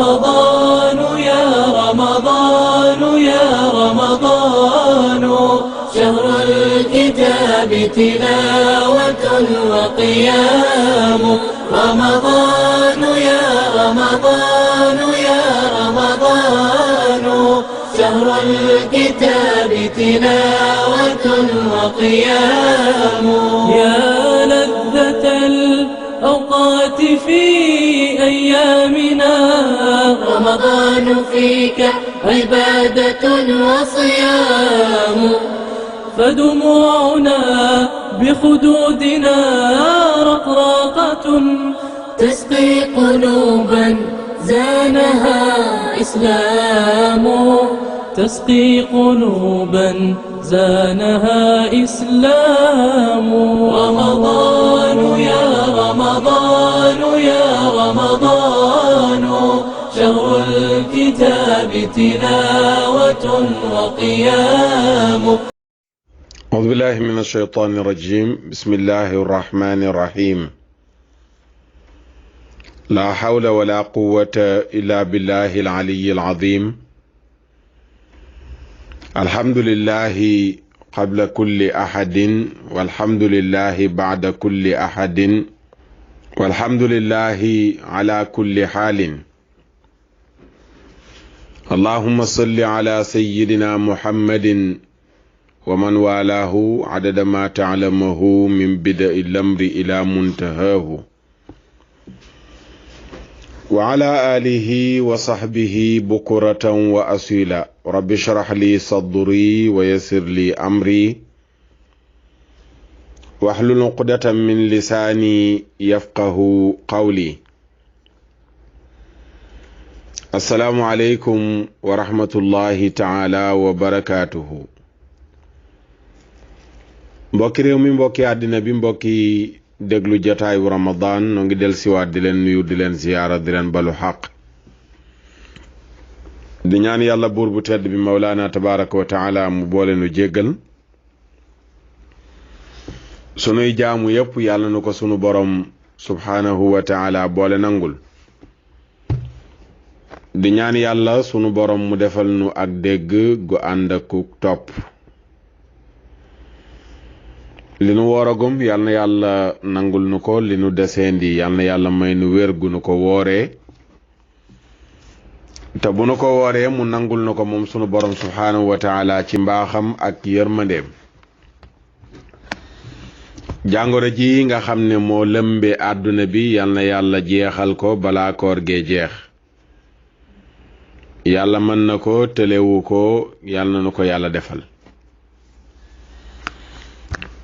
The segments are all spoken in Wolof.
رمضان يا رمضان يا رمضان شهر الكتاب تلاوة وقيام رمضان يا رمضان يا رمضان شهر الكتاب تلاوة وقيام يا لذة الأوقات في أيامنا رمضان فيك عبادة وصيام فدموعنا بخدودنا رقراقة تسقي قلوبا زانها إسلام تسقي قلوبا زانها إسلام رمضان يا رمضان يا رمضان شهر الكتاب تلاوة وقيام. أعوذ بالله من الشيطان الرجيم. بسم الله الرحمن الرحيم. لا حول ولا قوة إلا بالله العلي العظيم. الحمد لله قبل كل أحد والحمد لله بعد كل أحد والحمد لله على كل حال. اللهم صل على سيدنا محمد ومن والاه عدد ما تعلمه من بدء الأمر إلى منتهاه وعلى آله وصحبه بكرة وأصيلا. رب اشرح لي صدري ويسر لي أمري واحلل عقدة من لساني يفقه قولي. السلام عليكم ورحمة الله تعالى وبركاته. mbokki réew mi, mbokki àddina bi, mbokki déglu jotaayu Ramadan noo ngi del siwaat di leen nuyu di leen ziyaara di leen balu xaq di ñaan yàlla buur bu tedd bi Mawlaana tabaraka wa taala mu boole nu jéggal sunuy jaamu yépp yàlla nu ko sunu borom subhaanahu wa taala boole nangul di ñaan yàlla sunu borom mu defal nu ak dégg gu ànd ak topp li nu wooragum yal na yàlla nangul nu ko, li nu deseendi yal na yàlla may nu wér gu nu ko wooree te bu nu ko wooree mu nangul nu ko moom sunu borom subhaanahu wa taala ci mbaaxam ak yërmandeem. jàngoro ji nga xam ne moo lëmbe àdduna bi yal na yàlla jeexal ko balaa koor gee jeex. yàlla mën na ko tëlewu ko, yal na nu ko yàlla defal.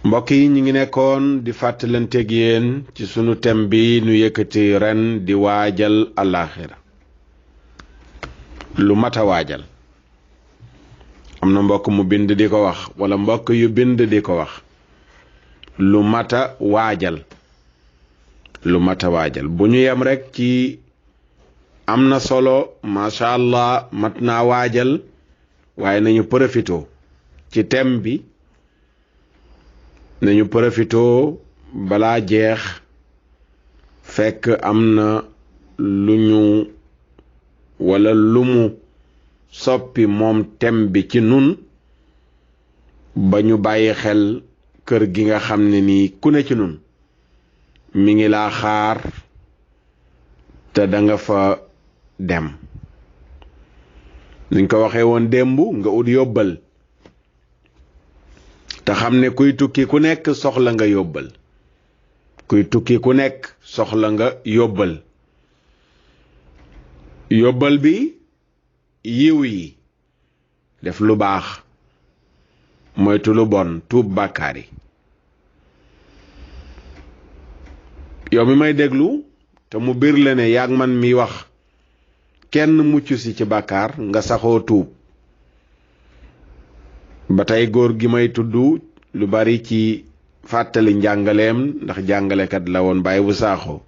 mbokk yi ñu ngi nekkoon di fàttalanteeg yéen ci sunu thème bi nu yëkkati ren di waajal àllaaxira, lu mata waajal. am na mbokk mu bind di ko wax wala mbokk yu bind di ko wax lu mata waajal, lu mata waajal. bu ñu yem rek ci am na solo macha allah mat naa waajal, waaye nañu profito ci thème bi, nañu profitoo balaa jeex fekk am na lu ñu wala lu mu soppi moom tem bi ci nun ba ñu bàyyi xel kër gi nga xam ne nii ku ne ci nun mi ngi laa xaar te danga fa dem. nuñ ko waxee woon démb, nga ut yóbbal te xam ne kuy tukki ku nekk soxla nga yóbbal, kuy tukki ku nekk soxla nga yóbbal. yóbbal bi yiw yi, def lu baax, moytu lu bon, tuub bàkkaar yi. yow mi may déglu te mu bir la ne yaag man mi wax kenn mucc si ci bàkkaar, nga saxoo tuub. ba tey góor gi may tudd lu bari ci fàttali njàngaleem, ndax jàngalekat la woon Baye bu Saaxo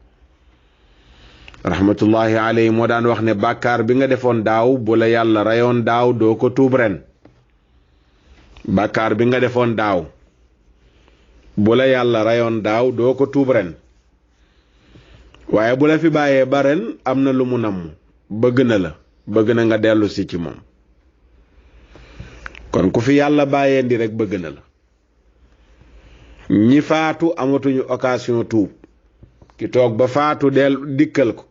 rahmatullahi alayhi moo daan wax ne bàkkaar bi nga defoon daaw bu la yàlla rayoon daaw doo ko tuub ren. bàkkaar bi nga defoon daaw bu la yàlla rayoon daaw doo ko tuub ren, waaye bu la fi bàyyee ba ren am na lu mu namm, bëgg na la bëgg na nga dellu si ci moom kon ku fi yàlla bàyyeendi rek bëgg na la ñi faatu amatuñu occasion tuub ki toog ba faatu dikkal ko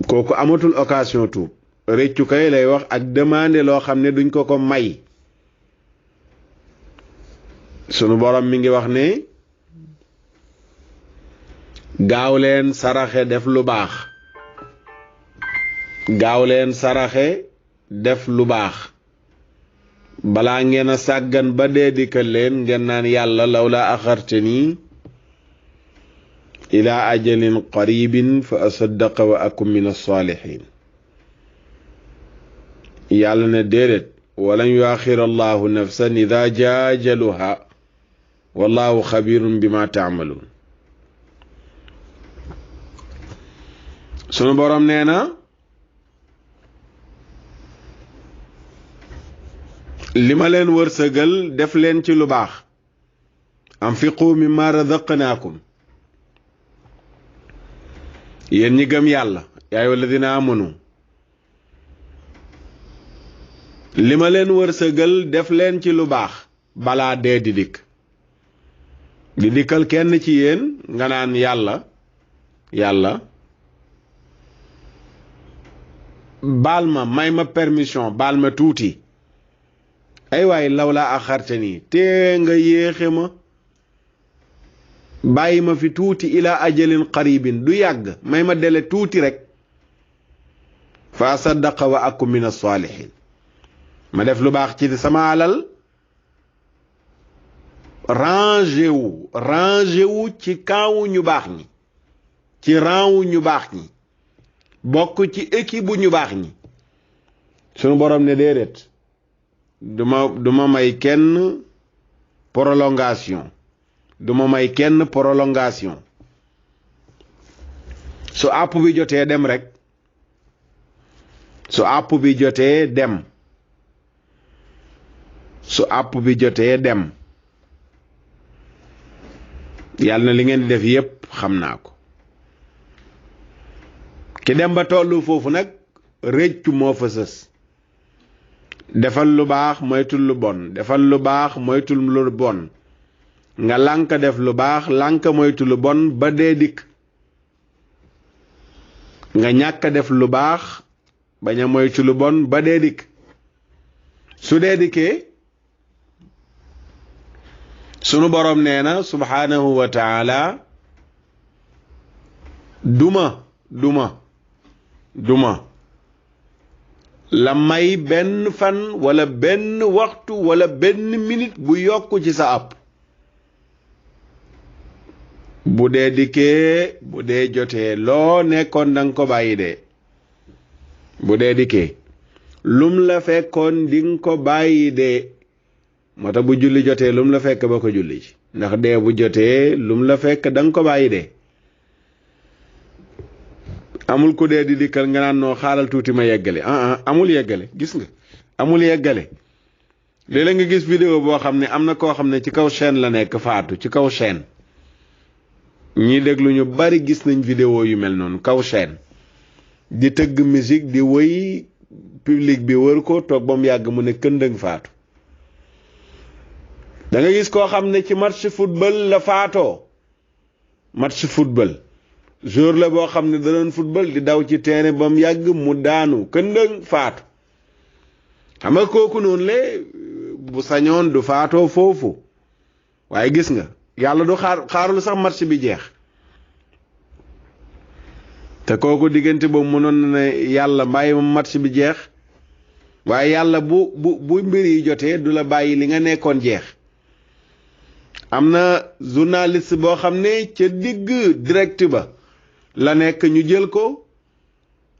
kooku amatul occasion tuub réccu kay lay wax ak demandé loo xam ne duñ ko may sunu borom mi ngi wax ne gaaw leen saraxe def lu baax gaaw leen saraxe def lu baax balaa ngeen a sàggan ba dee dikkal leen ngeen naan yàlla lawla axartani ila ajalin qaribin fa asaddaqa wa akum min as-salihin yàlla ne déedéet walan yuaxira allahu nafsan ida jaa ajaluha wallahu xabirun bima taamaluun sunu borom nee na li ma leen wërsëgal def leen ci lu baax anfiqu mimma razaqnaakum yéen ñi gëm yàlla yaa ayyuha alladina amanu li ma leen wërsëgal def leen ci lu baax balaa dee di dikkal kenn ci yéen nga naan yàlla baal ma may ma permission baal ma tuuti ay waay lawla axartani te nga yéexe ma bàyyi ma fi tuuti ila ajalin qaribin du yàgg may ma dele tuuti rek fa saddaqa wa akum min as-salihin ma def lu baax ci sama alal rangé wu ci kaawu ñu baax ñi ci ranwu ñu baax ñi bokk ci équipe bu ñu baax ñi sunu borom ne déedéet duma may kenn prolongation su àpp bi jotee dem rek su àpp bi jotee dem yàlla na li ngeen di def yépp xam naa ko ki dem ba tollu foofu nag réccu moo fa sës defal lu baax moytul lu bon defal lu baax moytul lu bon nga lànk def lu baax lànk moytu lu bon ba dee dikk nga ñàkk def lu baax bañ a moytu lu bon ba dee dikk su dee dikkee sunu boroom nee na subhaanahu wa taala duma la may benn fan wala benn waxtu wala benn minute bu yokk ci sa àpp bu dee dikkee bu dee jotee loo nekkoon danga ko bàyyi de bu dee dikkee lum la fekkoon dinga ko bàyyi de moo tax bu julli jotee lum la fekk ba ko julli ci ndax dee bu jotee lum la fekk danga ko bàyyi de amul ku dee di dikkal nga naan noo xaaral tuuti ma yeggale amul yeggale gis nga amul yeggale léeg-léeg nga gis vidéo boo xam ne am na koo xam ne ci kaw chaîne la nekk faatu ci kaw chaîne ñi déglu ñu bari gis nañ vidéo yu mel noonu kaw chaîne di tëgg musique di wëy public bi wër ko toog ba mu yàgg mu ne këndëng faatu da nga gis koo xam ne ci match football la faatoo match football jour la boo xam ne da doon football di daw ci terrain ba mu yàgg mu daanu këndëng faatu xam nga kooku noonu le bu sañoon du faatoo foofu waaye gis nga yàlla du xaarul sax match bi jeex te kooku diggante boobu mënoon na ne yàlla bàyyi ma match bi jeex waaye yàlla bu mbir yi jotee du la bàyyi li nga nekkoon jeex am na journaliste boo xam ne ca digg direct ba la nekk ñu jël ko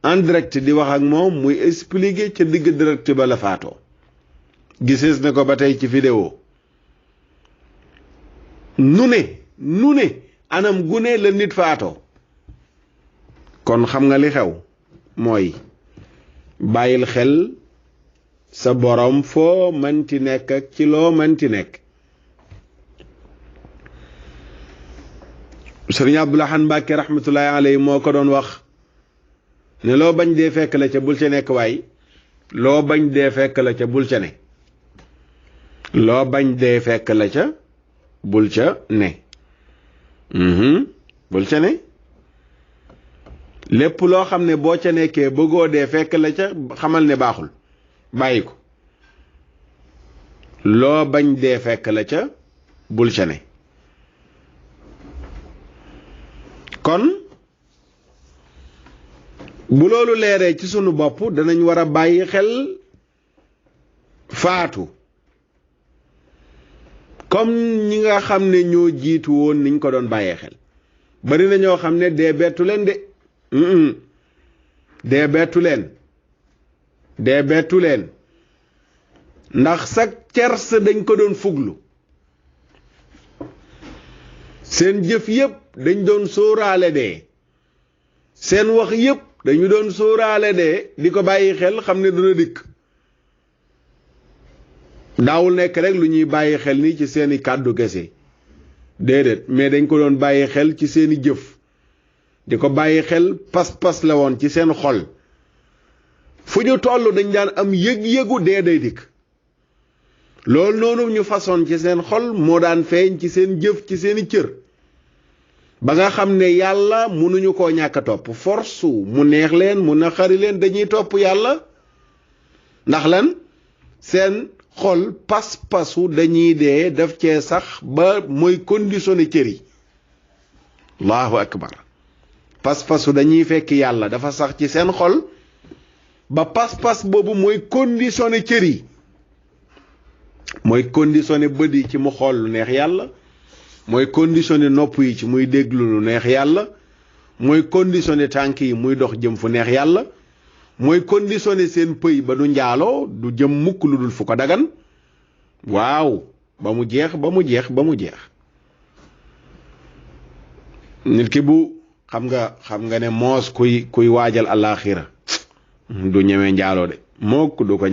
en direct di wax ak moom muy expliquer ca digg direct ba la faatoo gisees na ko ba tey ci vidéo nu ne anam gune la nit faatoo kon xam nga li xew mooy bàyyil xel sa borom foo manti nekk ak ci loo manti nekk Sëriñ Abdul Ahad Mbàkke rahmatullahi alayhi moo ko doon wax ne loo bañ dee fekk la ca bul ca nekk waay loo bañ dee fekk la ca bul ca ne loo bañ dee fekk la ca bul ca ne bul ca ne lépp loo xam ne boo ca nekkee bëggoo dee fekk la ca xamal ne baaxul bàyyi ko loo bañ dee fekk la ca bul ca ne kon bu loolu leeree ci sunu bopp danañ war a bàyyi xel faatu comme ñi nga xam ne ñoo jiitu woon niñ ko doon bàyyee xel bari na ñoo xam ne dee bettu leen de dee bettu leen ndax sa cers dañ ko doon fuglu seen jëf yépp dañ doon sóoraale dee seen wax yépp dañu doon sóoraale dee di ko bàyyi xel xam ne dana dikk daawul nekk rek lu ñuy bàyyi xel ni ci seeni kàddu kese déedéet mais dañ ko doon bàyyi xel ci seeni jëf di ko bàyyi xel pas-pas la woon ci seen xol fu ñu toll dañ daan am yëg-yëgu dee day dikk loolu noonu ñu façon ci seen xol moo daan feeñ ci seen jëf ci seeni cër ba nga xam ne yàlla mënuñu koo ñàkk a topp force mu neex leen mu naqari leen dañuy topp yàlla ndax lan seen xol pas-pasu dañuy dee def cee sax ba mooy conditionné cër yi allahu akbar pas-pasu dañuy fekk yàlla dafa sax ci seen xol ba pas-pas boobu mooy conditionné cër yi mooy conditionné bët yi ci mu xool lu neex yàlla mooy conditionné nopp yi ci muy déglu lu neex yàlla mooy conditionné tànk yi muy dox jëm fu neex yàlla mooy conditionné seen pëy ba du njaaloo du jëm mukk lu dul fu ko dagan waaw ba mu jeex nit ki bu xam nga ne moos kuy waajal àllaaxira du ñeme njaaloo de mukk du ko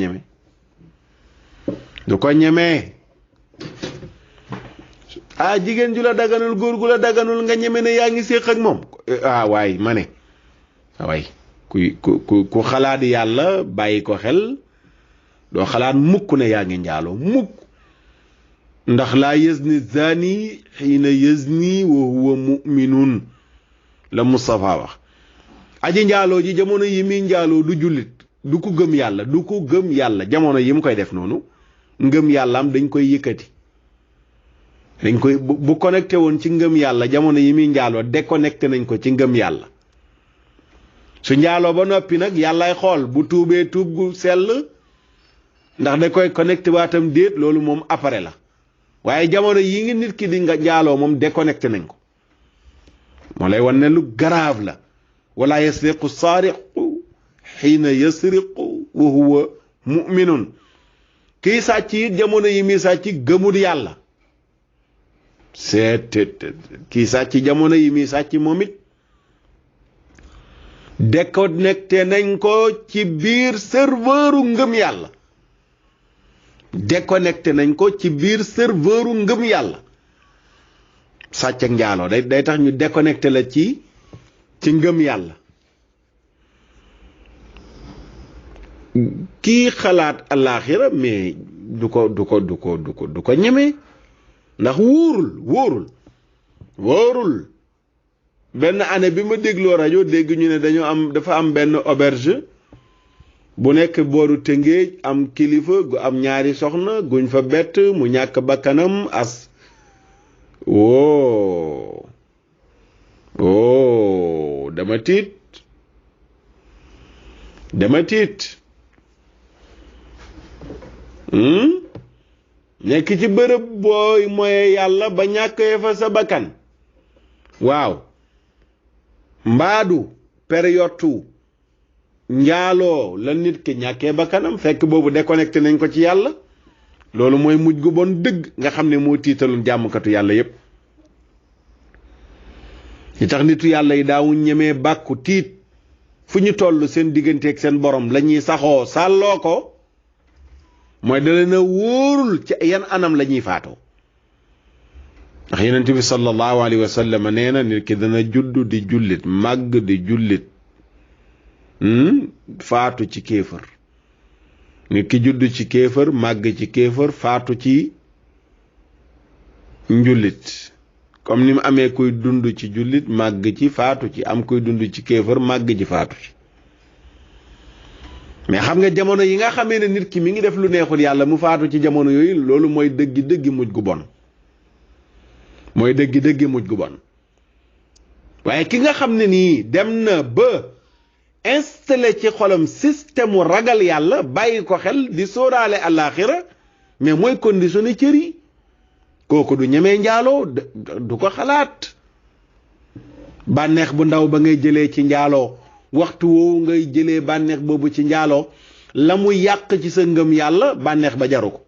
ñeme jigéen ju la daganul góor gu la daganul nga ñeme ne yaa ngi séq ak moom waay ma ne waay ku xalaat yàlla bàyyi ko xel doo xalaat mukk ne yaa ngi njaaloo mukk ndax laa yazni zani xiina yazni wa huwa mu'minun la Mustafa wax aji njaaloo ji jamono yi muy njaaloo du jullit du ko gëm yàlla jamono yi mu koy def noonu ngëm yàllaam dañ koy yëkkati dañ koy bu connecté woon ci ngëm yàlla jamono yi muy njaaloo déconnecté nañ ko ci ngëm yàlla su njaaloo ba noppi nag yàllaay xool bu tuubee tuub gu sell ndax da koy connecté waatam déet loolu moom après la waaye jamono yi ngi nit ki di nga njaaloo moom déconnecté nañ ko moo lay wan ne lu grave la wala yasriqu saariqu xiina yasriqu wa huwa mu'minun kii sàcc it jamono yi muy sàcc gëmul yàlla kii sàcc jamono yi muy sàcc moom it déconnecté nañ ko ci biir serveuru ngëm yàlla déconnecté nañ ko ci biir serveuru ngëm yàlla sàcc ak njaaloo day tax ñu déconnecté la ci ngëm yàlla kii xalaat alaaxira mais du ko ñeme ndax wóorul benn année bi ma dégloo rajo dégg ñu ne dafa am benn auberge bu nekk booru Tëngéej am kilifa gu am ñaari soxna guñ fa bett mu ñàkk bakkanam dama tiit nekk ci bërëb booy moye yàlla ba ñàkkee fa sa bakkan waaw mbaadu période njaaloo la nit ki ñàkkee bakkanam fekk boobu déconnecté nañ ko ci yàlla loolu mooy mujj gu bon dëgg nga xam ne moo tiitaloon jàmmkatu yàlla yépp li tax nitu yàlla yi daawuñ ñemee bàkku tiit fu ñu toll seen digganteeg seen borom la ñuy saxoo sàlloo ko mooy da leen a wóorul ci yan anam la ñuy faatoo ndax yonent bi sallallahu alayhi wa sallam nee na nit ki dana judd di jullit màgg di jullit faatu ci kéefër. nit ki judd ci kéefër màgg ci kéefër faatu ci njullit comme ni mu amee kuy dund ci jullit màgg ci faatu ci am kuy dund ci kéefër màgg ci faatu ci. mais xam nga jamono yi nga xamee ne nit ki mi ngi def lu neexul yàlla mu faatu ci jamono yooyu loolu mooy dëggi mujj gu bon mooy dëggi mujj gu bon. waaye ki nga xam ne nii dem na ba installé ci xolam système mu ragal yàlla bàyyi ko xel di sóoraale àllaaxira mais mooy conditionné cër yi kooku du ñemee njaaloo du ko xalaat. bànneex bu ndaw ba ngay jëlee ci njaaloo waxtu woowu ngay jëlee bànneex boobu ci njaaloo la mu yàq ci sa ngëm yàlla bànneex ba jaru ko.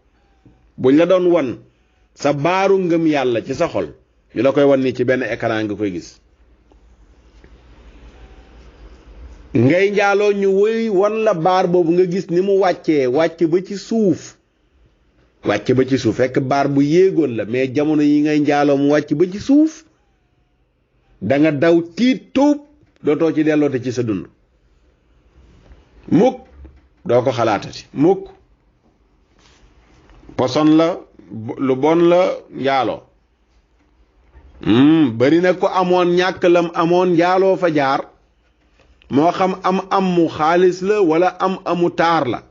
buñ la doon wan sa baaru ngëm yàlla ci sa xol ñu la koy wan ni ci benn écran nga koy gis. ngay njaaloo ñu wëy wan la baar boobu nga gis ni mu wàcc ba ci suuf fekk baar bu yéegoon la mais jamono yi ngay njaaloo mu wàcc ba ci suuf da nga daw tiit tuub dootoo ci delloote ci sa dund mukk doo ko xalaatati mukk. poson la lu bon la njaaloo bari na ko amoon ñàkk lam amoon njaaloo fa jaar moo xam am mu xaalis la wala amu taar la.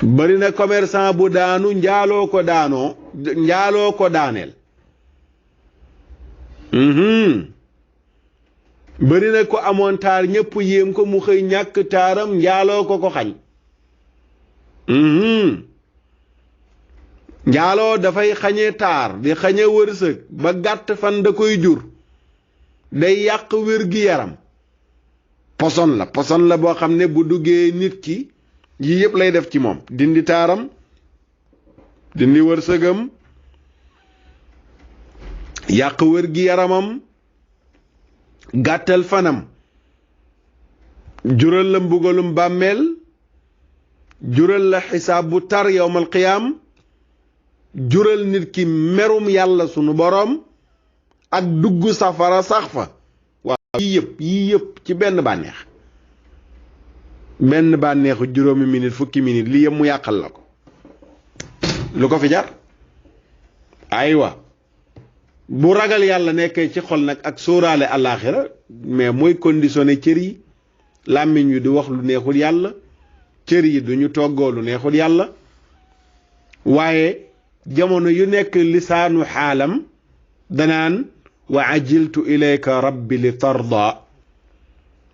bari na commerçant bu daanu njaaloo ko daaneel. bari na ko amoon taar ñëpp yéem ko mu xëy ñàkk taaram njaaloo ko xañ. njaaloo dafay xañe taar di xañe wërsëg ba gàtt fan da koy jur. day yàq wér-gi-yaram. poson la boo xam ne bu duggee nit ki yii yëpp lay def ci moom dindi taaram dindi wërsëgam yàq wér-gi-yaramam gàttal fanam jural la mbugalum bàmmeel jural la xisaab bu tar yowmal qiyaam jural nit ki merum yàlla sunu boroom ak dugg safara sax fa. waaw yii yëpp ci benn bànneexu juróomi minute fukki minute lii yëpp mu yàqal la ko lu ko fi jar. aywa bu ragal yàlla nekkee ci xol nag ak sóoraale àllaaxira mais mooy conditionné cër yi. làmmiñ wi di wax lu neexul yàlla cër yi duñu toggoo lu neexul yàlla waaye jamono yu nekk lisaanu xaalam danaan wa ajiltu ilayka rabbi li tarda.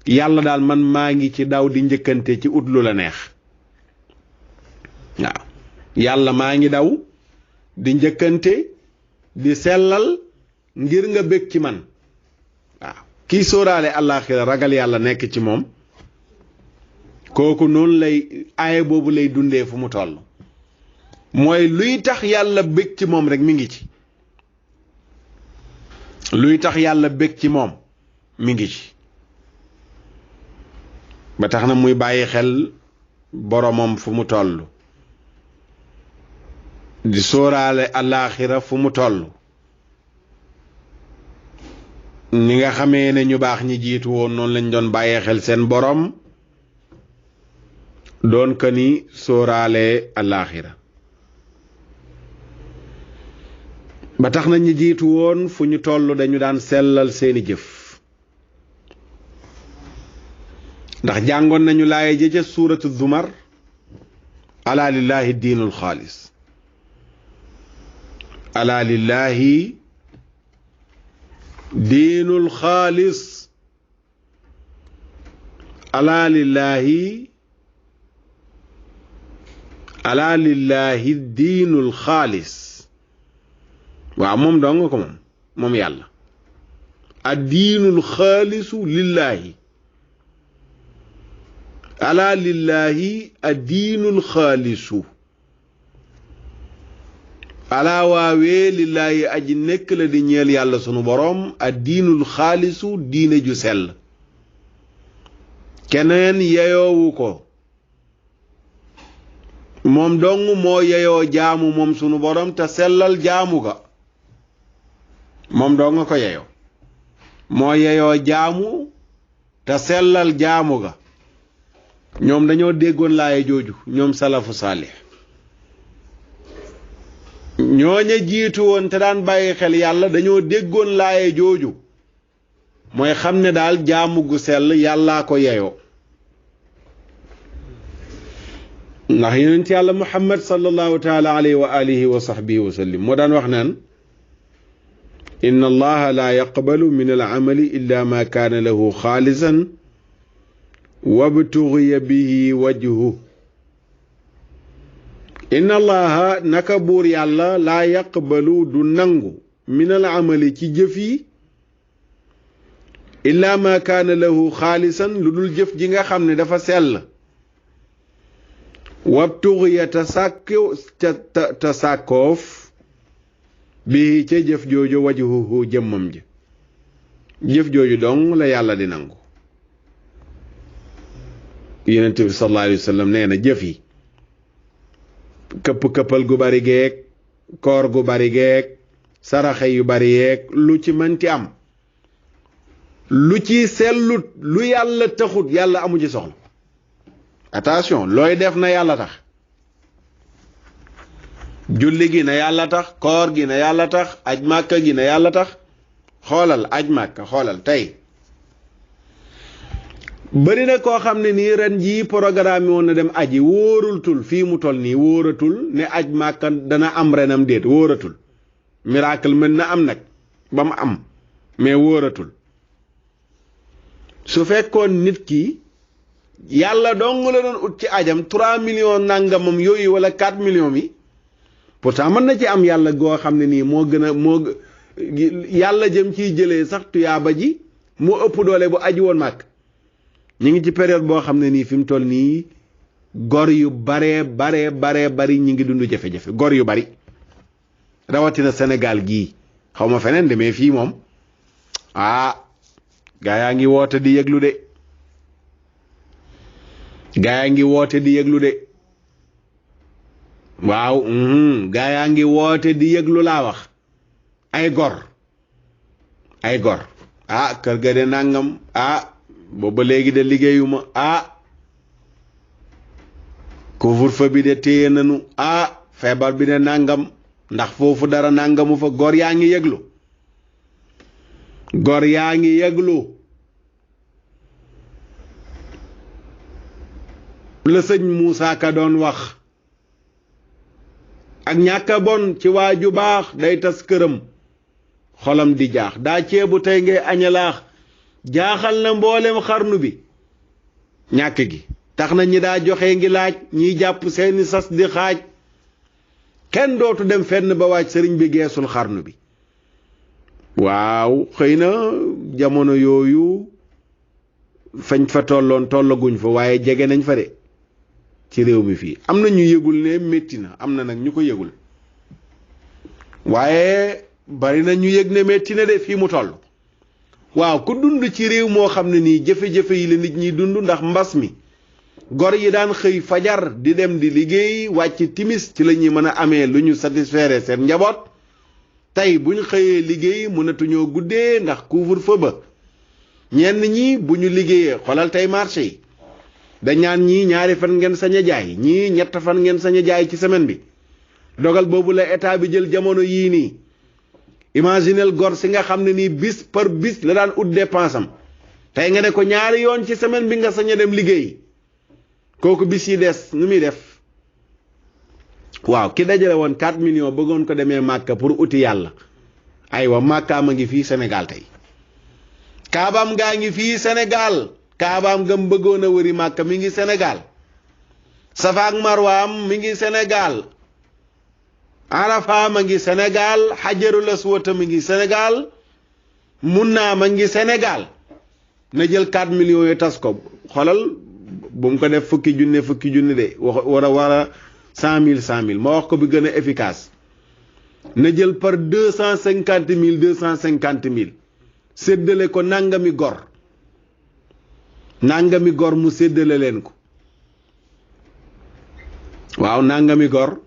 yàlla daal man maa ngi ci daw di njëkkante ci ut lu la neex. waaw yàlla maa ngi daw di njëkkante di sellal ngir nga bég ci man. waaw kii sóoraale àllaaxira ragal yàlla nekk ci moom kooku noonu lay aaye boobu lay dundee fu mu toll. mooy luy tax yàlla bég ci moom rek mi ngi ci. luy tax yàlla bég ci moom mi ngi ci. ba tax na muy bàyyi xel boromam fu mu toll. di sóoraale àllaaxira fu mu toll. ni nga xamee ne ñu baax ñi jiitu woon noonu lañ doon bàyyee xel seen borom doon ka ni sóoraale àllaaxira. ba tax na ñi jiitu woon fu ñu toll dañu daan sellal seeni jëf. ndax jàngoon nañu laaye ja ca suuratu zumar ala lillahi diinul xaalis. ala lillahi diinul xaalis. ala lillahi diinul xaalis. waaw moom doo nga ko moom yàlla. ad diinul xaalisu lillahi. ala lillahi ad diinul xaalisu. ala waawee lillahi aji nekk la di ñeel yàlla sunu boroom ad diinul xaalisu diine ju sell. keneen yeyoowu ko. moom dong moo yeyoo jaamu moom sunu boroom te sellal jaamu ga. moom dong nga ko yeyoo. moo yeyoo jaamu te sellal jaamu ga ñoom dañoo déggoon laaye jooju ñoom salafu saalih ñooña jiitu woon te daan bàyyi xel yàlla dañoo déggoon laaye jooju mooy xam ne daal jaamu gu sell yàllaa ko yeyoo ndax yonent yàlla muhammad sallallahu taala alayhi wa alihi wa sahbihi wa sallim moo daan wax naan inna allaha la yaqbalu min al amali illa ma kaana lahu xaalisan wabtughiya bihi wajhu inna allaha naka buur yàlla laa yaqbalu du nangu min al amali ci jëf yi illa ma kaana lahu xaalisan lu dul jëf ji nga xam ne dafa sell wabtughiya ta sàkkoof bii ca jëf jooju wajhuhu jëmmam ji jëf jooju dong la yàlla di nangu yonent bi sallallahu alayhi wa sallam nee na jëf yi këpp-këppal gu bari geeg koor gu bari geeg saraxe yu bari yeeg lu ci mënti am lu ci sellut lu yàlla taxut yàlla amu ci soxla attention looy def na yàlla tax julli gi na yàlla tax koor gi na yàlla tax aj màkka gi na yàlla tax xoolal aj màkka xoolal tey bari na koo xam ne nii ren jii programme woon na dem aji wóoratul fii mu toll nii wóoratul ne aj màkka dana am renam déet wóoratul miracle mën na am nag ba mu am mais wóoratul su fekkoon nit ki yàlla dong la doon ut ci ajam 3 millions nangamam yooyu wala 4 millions yi pourtant mën na ci am yàlla goo xam ne nii moo gën a yàlla jëm ciy jëlee sax tuyaaba ji moo ëpp doole bu aji woon màkk ñu ngi ci période boo xam ne nii fi mu toll nii gor yu baree bari ñi ngi dund jafe-jafe gor yu bari rawatina Sénégal gii xaw ma feneen de mais fii moom gaa yaa ngi woote di yëglu de gaa yaa ngi woote di yëglu de waaw gaa yaa ngi woote di yëglu laa wax ay gor kër ga de nangam booba léegi de liggéeyuma couvre-feu bi de téye nanu feebar bi de nangam ndax foofu dara nangamu fa gor yaa ngi yëglu la sëñ Moussa Ka doon wax ak ñàkka bon ci waaju baax day tas këram xolam di jaax daa ceebu tey ngay añalaax jaaxal na mboolem xarnu bi ñàkk gi tax na ñi daa joxe ngi laaj ñiy jàpp seeni sas di xaaj kenn dootu dem fenn ba waaj sëriñ bi geesul xarnu bi waaw xëy na jamono yooyu fañ fa tollaguñ fa waaye jege nañ fa de ci réew mi fii am na ñu yëgul ne métti na am na nag ñu ko yëgul waaye bari na ñu yëg ne métti na de fii mu toll waaw ku dund ci réew moo xam ne nii jafe-jafe yi la nit ñi dund ndax mbas mi gor yi daan xëy fajar di dem di liggéey wàcc timis ci la ñuy mën a amee lu ñu satisfaire seen njaboot tey bu ñu xëyee liggéey mënatuñoo guddee ndax couvre-feu ba ñenn ñi bu ñu liggéeyee xoolal tey marché yi dañ ñaan ñii 2 fan ngeen sañ a jaay ñii 3 fan ngeen sañ a jaay ci semaine bi dogal boobu la état bi jël jamono yii nii imaginel gor si nga xam ne nii bis par bis la daan ut dépense am tey nga ne ko 2 yoon ci semaine bi nga sañ a dem liggéey kooku bis yi des nu muy def waaw ki dajale woon 4 millions bëggoon ko demee Màkka pour uti yàlla aywa Màkkaam a ngi fii Sénégal tey Kaabaam gaa ngi fii Sénégal Kaabaam gam bëggoon a wëri Màkka mi ngi Sénégal Safa ak Marwaam mi ngi Sénégal Arafa ma ngi Sénégal Hajarul Aswad mi ngi Sénégal Munna ma ngi Sénégal na jël 4 millions yi tas ko xolal bu mu ko def fukki junni de wara 100 000 ma wax ko bi gën a efficace na jël par 250 000 séddale ko nangami gor mu séddale leen ko waaw nangami gor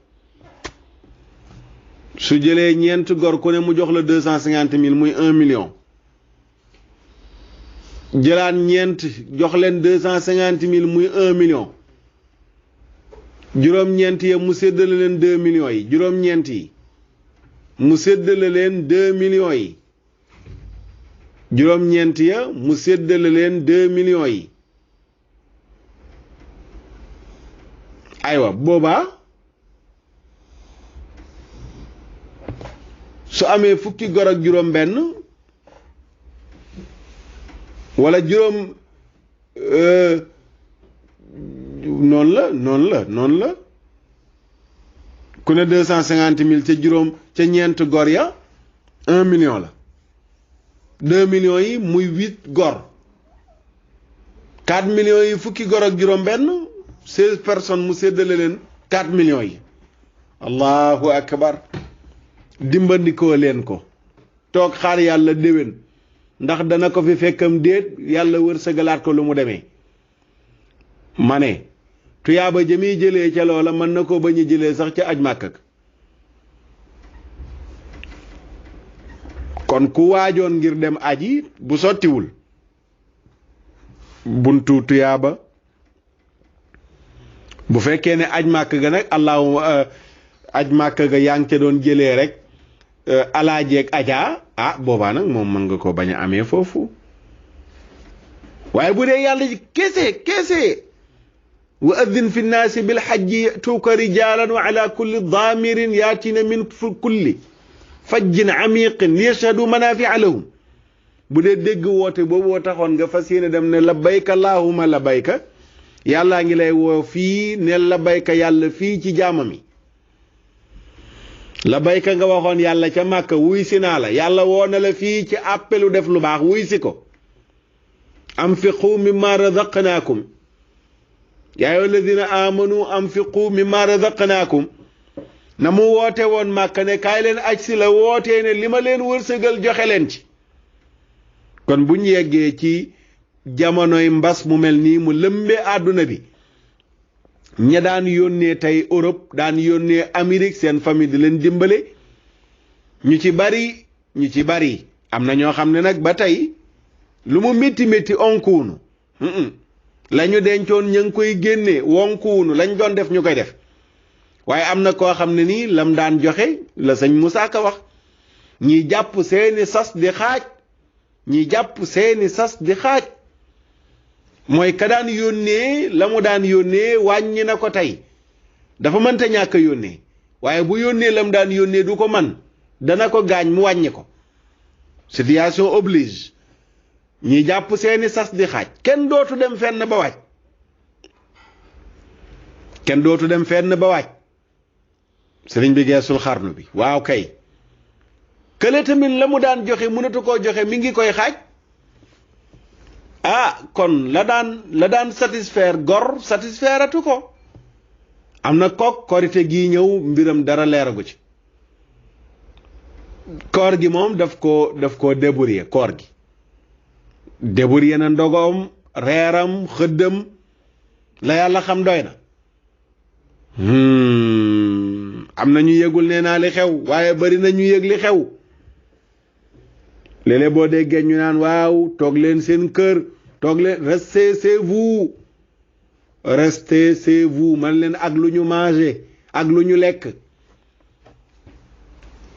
su jëlee 4 gor ku ne mu jox la 250 000 muy 1 million jëlaat ñeent jox leen 250 000 muy 1 million juróom-ñeent ya mu séddale leen 2 millions yi juróom-ñeent yi mu séddale leen 2 millions yi juróom-ñeent ya mu séddale leen 2 millions yi aywa boobaa su amee fukki gor ak juróom benn wala juróom noonu la ku ne 250 000 ca juróom ca ñeent gor ya 1 million la 2 millions yi muy 8 gor 4 millions yi fukki gor ak juróom benn 16 personnes mu séddale leen 4 millions yi allahu akbar dimbandikoo leen ko toog xaar yàlla déwén ndax dana ko fi fekkam déet yàlla wërsëgalaat ko lu mu demee ma ne tuyaaba jëmiy jëlee ca loola mën na ko bañ a jëlee sax ca aj màkk kon ku waajoon ngir dem aji bu sottiwul buntu tuyaaba bu fekkee ne aj màkk ga nag allahuma aj màkk ga yaa ngi ca doon jëlee rek alaajeeg ajaa boobaa nag moom mën nga ko bañ a amee foofu waaye bu dee yàlla ji kese wa addin fi nnaasi bil hajji yatuuka rijaalan wa ala kulli daamirin yaatina min kulli fajjin amiqin liyashhadu manaafi'a lahum bu dee dégg woote boobu taxoon nga fas yéene dem ne labbayka allahumma labbayka yàllaa ngi lay woo fii ne labbayka yàlla fii ci jaamam yi labbayka nga waxoon yàlla ca màkka wuy si naa la yàlla woo na la fii ci appelu def lu baax wuy si ko anfiqu mimma razaqnaakum yaa ayyuha alladina amanu anfiqu mimma razaqnaakum na mu woote woon màkka ne kaay leen aj si la wootee ne li ma leen wërsëgal joxe leen ci kon buñ yeggee ci jamonoy mbas mu mel nii mu lëmbee àdduna bi ña daan yónnee tey Europe daan yónnee Amérique seen famille di leen dimbale ñu ci bari am na ñoo xam ne nag ba tey lu mu métti onkuwunu la ñu dencoon ña ngi koy génnee wonkuwunu lañ doon def ñu koy def waaye am na koo xam ne nii lam daan joxe la sëñ Moussa Ka wax ñi jàpp seeni sas di xaaj mooy ka daan yónnee la mu daan yónnee wàññi na ko tey dafa mënta ñàkk a yónnee waaye bu yónnee la mu daan yónnee du ko man dana ko gaañ mu wàññi ko situation oblige ñi jàpp seeni sas di xaaj kenn dootu dem fenn ba wàcc sëriñ bi geesul xarnu bi waaw kay kële tamit la mu daan joxe mënatu koo joxe mi ngi koy xaaj kon la daan satisfaire gor satisfaire atu ko am na kook korite gii ñëw mbiram dara leeragu ci koor gi moom daf ko débrouiller koor gi débrouiller na ndogoom reeram xëddam la yàlla xam doy na am na ñu yëgul nee naa li xew waaye bari na ñu yëg li xew léeg-léeg boo déggee ñu naan waaw toog leen seen kër toog leen restez chez vous man leen ak lu ñu manger ak lu ñu lekk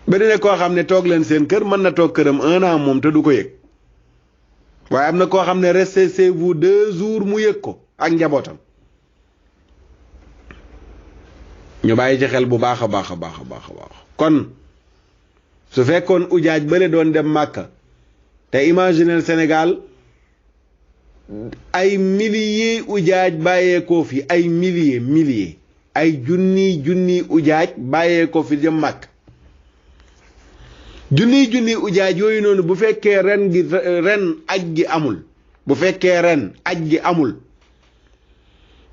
bari na koo xam ne toog leen seen kër mën na toog këram 1 an moom te du ko yëg waaye am na koo xam ne restez chez vous 2 jours mu yëg ko ak njabootam ñu bàyyi ci xel bu baax a baax kon su fekkoon ujaaj bale doon dem Màkka te imaginez Sénégal ay milliers ujaaj bàyyeekoo fi ay milliers ay junni ujaaj bàyyeekoo fi jëm Màkka junni ujaaj yooyu noonu bu fekkee ren aj gi amul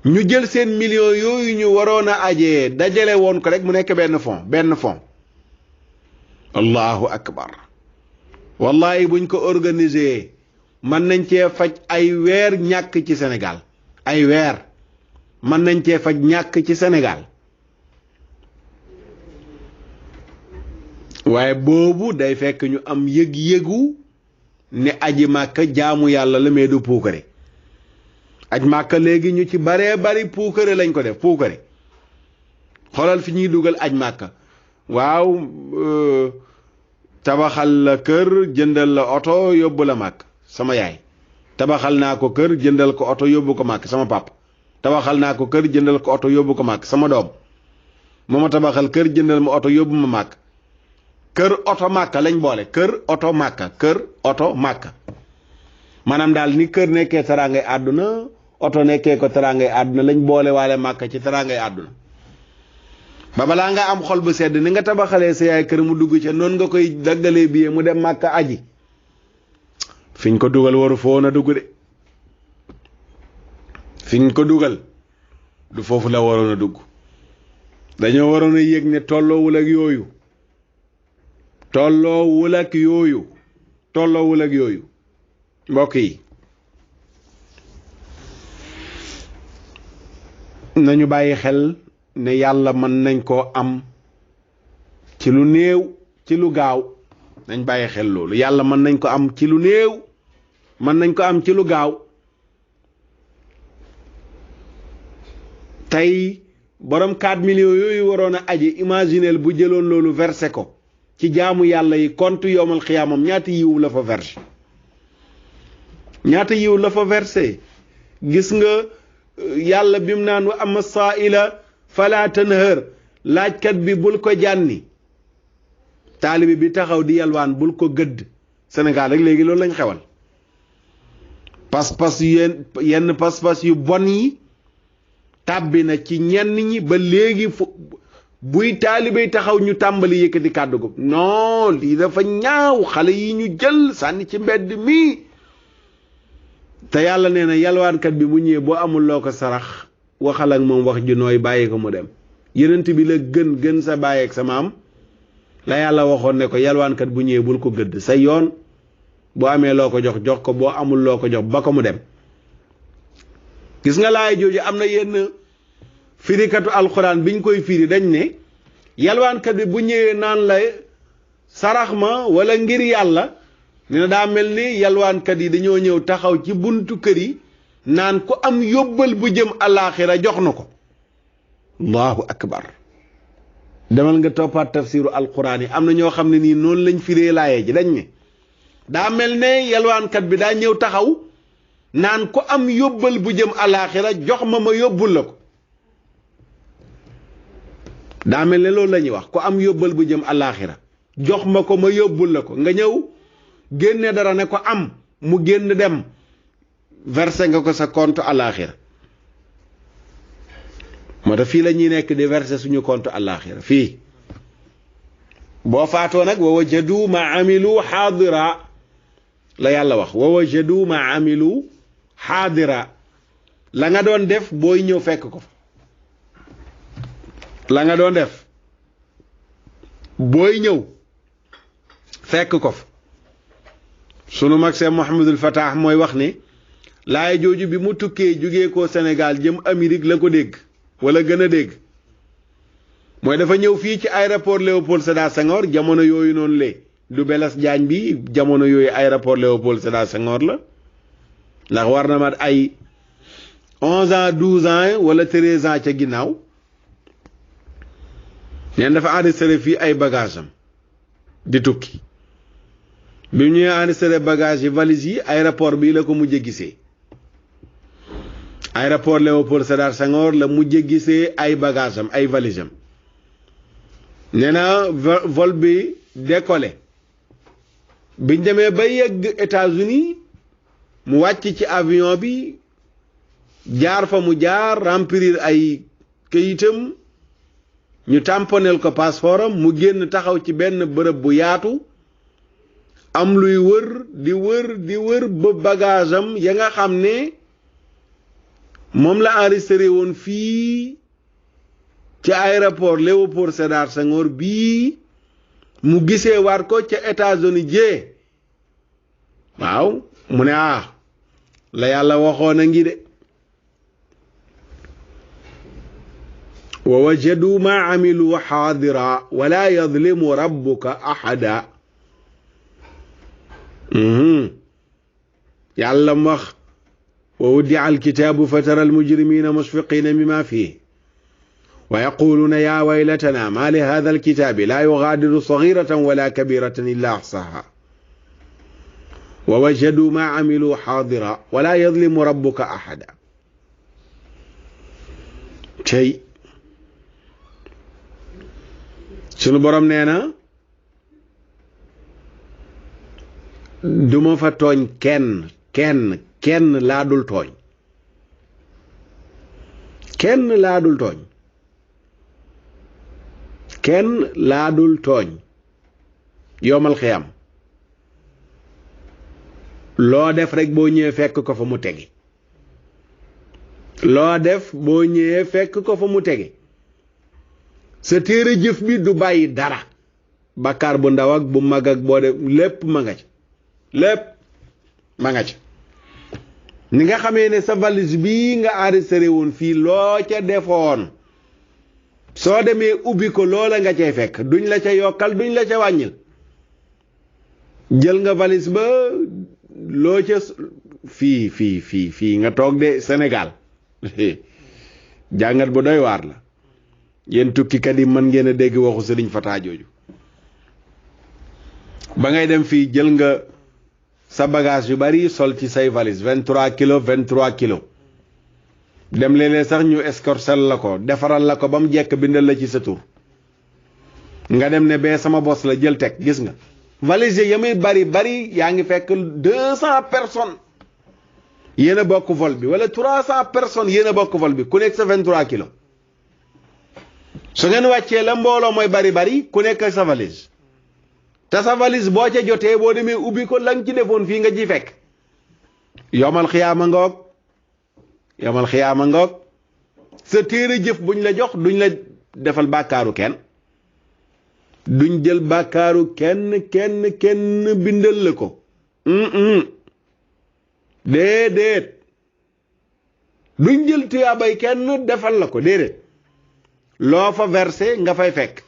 ñu jël seen millions yooyu ñu waroon a ajee dajale woon ko rek mu nekk benn fond allahu akbar wallahi buñ ko organiser mën nañ cee faj ay weer ñàkk ci Sénégal waaye boobu day fekk ñu am yëg-yëgu ne aji màkka jaamu yàlla la mais du puukare aj màkka léegi ñu ci baree bari puukare lañ ko def puukare xoolal fi ñuy dugal aj màkka waaw tabaxal la kër jëndal la oto yóbbu la màkk sama yaay tabaxal naa ko kër jëndal ko oto yóbbu ko màkk sama papa tabaxal naa ko kër jëndal ko oto yóbbu ko màkk sama doom moo ma tabaxal kër jëndal ma oto yóbbu ma màkk kër oto màkka lañ boole kër oto màkka kër oto màkka maanaam daal ni kër nekkee teraangay àdduna oto nekkee ko teraangay àdduna lañ boole waale màkka ci teraangay àdduna ba balaa nga am xol bu sedd ni nga tabaxalee sa yaay kër mu dugg ca noonu nga koy daggalee billet mu dem màkka aji fiñ ko dugal waru foo na dugg de fiñ ko dugal du foofu la waroon a dugg dañoo waroon a yëg ne tolloowul ak yooyu tolloowul ak yooyu tolloowul ak yooyu mbokk yi nañu bàyyi xel ne yàlla mën nañ koo am ci lu néew ci lu gaaw nañ bàyyi xel loolu yàlla mën nañ ko am ci lu néew mën nañ ko am ci lu gaaw tey borom 4 millions yooyu waroon a aji imagineel bu jëloon loolu versé ko ci jaamu yàlla yi compte yowmal xiyaamam ñaata yiw la fa versé ñaata yiw la fa versé gis nga yàlla bim naan wa amma saa'ila fala tanhar laajkat bi bul ko jànni taalibi bi taxaw di yalwaan bul ko gëdd Sénégal rek léegi loolu lañ xewal pas-pas yenn pas-pas yu bon yi tàbbi na ci ñenn ñi ba léegi buy taalibey taxaw ñu tàmbali yëkkati kàddu ko non lii dafa ñaaw xale yi ñu jël sànni ci mbedd mi te yàlla nee na yalwaankat bi bu ñëwee boo amul loo ko sarax waxal ak moom wax ju nooy bàyyi ko mu dem yenent bi la gën sa bàyyi ak sa maam la yàlla waxoon ne ko yalwaankat bu ñëwee bul ko gëdd sa yoon boo amee loo ko jox jox ko boo amul loo ko jox ba ko mu dem gis nga laay jooju am na yenn firikatu alxuraan biñ koy firi dañ ne yalwaankat bi bu ñëwee naan la sarax ma wala ngir yàlla ne na daa mel ni yalwaankat yi dañoo ñëw taxaw ci buntu kër yi naan ku am yóbbal bu jëm alaaxira jox na ko allahu akbar demal nga toppaat tafsiru alxuraan yi am na ñoo xam ne nii noonu lañ firee laaye ji dañ ne daa mel ne yalwaankat bi daa ñëw taxaw naan ku am yóbbal bu jëm alaaxira jox ma yóbbul la ko daa mel ne loolu la ñuy wax ku am yóbbal bu jëm alaaxira jox ma ko ma yóbbul la ko nga ñëw génne dara ne ko am mu génn dem versé nga ko sa compte alaaxira moo tax fii la ñuy nekk di versé suñu compte alaaxira fii boo faatoo nag wa wajadu ma amilu xaadira la yàlla wax wa wajadu ma amilu xaadira la nga doon def booy ñëw fekk ko fa la nga doon def booy ñëw fekk ko fa sunu mag Seex Muhammadul Fatah mooy wax ne laay jooju bi mu tukkee jugee ko Sénégal jëm Amérique la ko dégg wala gën a dégg mooy dafa ñëw fii ci aéroport Léopold Sédar Senghor jamono yooyu noonu le du Blaise Diagne bi jamono yooyu aéroport Léopold Sédar Senghor la ndax war na mat ay 11 ans 12 ans wala 13 ans ca ginnaaw neen dafa enregistré fii ay bagage am di tukki bi mu ñëwee enregistré bagage yi valise yi aéroport bii la ko mujjee gisee aéroport Léopold Sédar Senghor la mujjee gisee ay bagage am ay valise am nee na vol bi décollé biñ demee ba yegg États-Unis mu wàcc ci avion bi jaar fa mu jaar remplir ay këyitam ñu tamponel ko passeport am mu génn taxaw ci benn bërëb bu yaatu am luy wër di wër ba bagage am ya nga xam ne moom la enregistré woon fii ci aéroport Léopold Sédar Senghor bii mu gisee waat ko ca États-Unis jee waaw mu ne la yàlla waxoon a ngi de wa wajadu ma amilu xaadira wala yadlimu rabbuka ahada yàlla mu wax wa wudia alkitaabu fa tara almujrimina musfiqina mima fihi wa yaquluuna yaa waylatana ma li hada alkitaabi laa yugaadiru saghiratan wala kabiratan illa ahsaha wa wajadu ma amilu xaadira wala yadlimu rabbuka ahada. tey sunu borom nee na duma fa tooñ kenn laa dul tooñ, kenn laa dul tooñ, kenn laa dul tooñ yowmal xiyam. loo def rek boo ñëwee fekk ko fa mu tege, loo def boo ñëwee fekk ko fa mu tege. sa téere jëf bi du bàyyi dara, bàkkaar bu ndaw ak bu mag ak boo def lépp ma nga ci, lépp ma nga ci. ni nga xamee ne sa valise bii nga enregistré woon fii loo ca defoon soo demee ubbi ko loola nga cay fekk, duñ la ca yokkal duñ la ca wàññil. jël nga valise ba loo ca fii nga toog de Sénégal jàngat bu doy waar la. yéen tukkikat yi mën ngeen a dégg waxu Sëriñ Fataa jooju. ba ngay dem fii jël nga sa bagage yu bari sol ci say valise 23 kilos dem léeg-léeg sax ñu escortel la ko defaral la ko ba mu jekk bindal la ci sa tur nga dem ne bee sama bos la jël teg. gis nga valise ya muy bari yaa ngi fekk 200 personnes yéen a bokk vol bi wala 300 personnes yéen a bokk vol bi ku nekk sa 23 kilos. su ngeen wàccee la mbooloo mooy bari ku nekk sa valise te sa valise boo ca jotee boo demee ubbi ko la nga ci defoon fii nga ji fekk. yomal xiyaama ngoog sa téere jëf buñ la jox duñ la defal bàkkaaru kenn, duñ jël bàkkaaru kenn bindal la ko. déedéet duñ jël tuyaabay kenn defal la ko déedéet. loo fa versé nga fay fekk,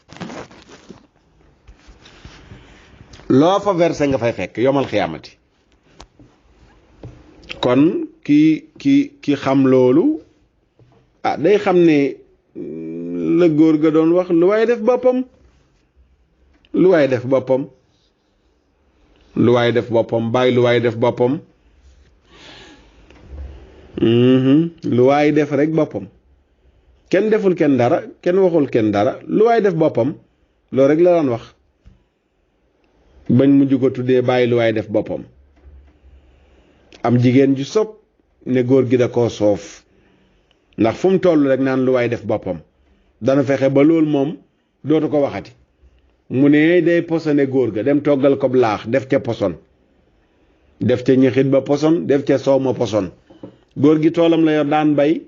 loo fa versé nga fay fekk yomal xiyaamati. kon ki xam loolu day xam ne la góor ga doon wax lu waay def boppam, lu waay def boppam, lu waay def boppam, bàyyi lu waay def boppam. lu waay def rek boppam, kenn deful kenn dara, kenn waxul kenn dara, lu waay def boppam. loolu rek la daan wax bañ mujj ko tuddee bàyyi lu waay def boppam. am jigéen ju sob ne góor gi da koo soof ndax fu mu toll rek naan lu waay def boppam. dana fexe ba loolu moom dootu ko waxati. mu ne day posone góor ga dem toggal ko laax def ca poson, def ca ñixit ba poson, def ca soow ma poson. góor gi toolam la yor daan bay.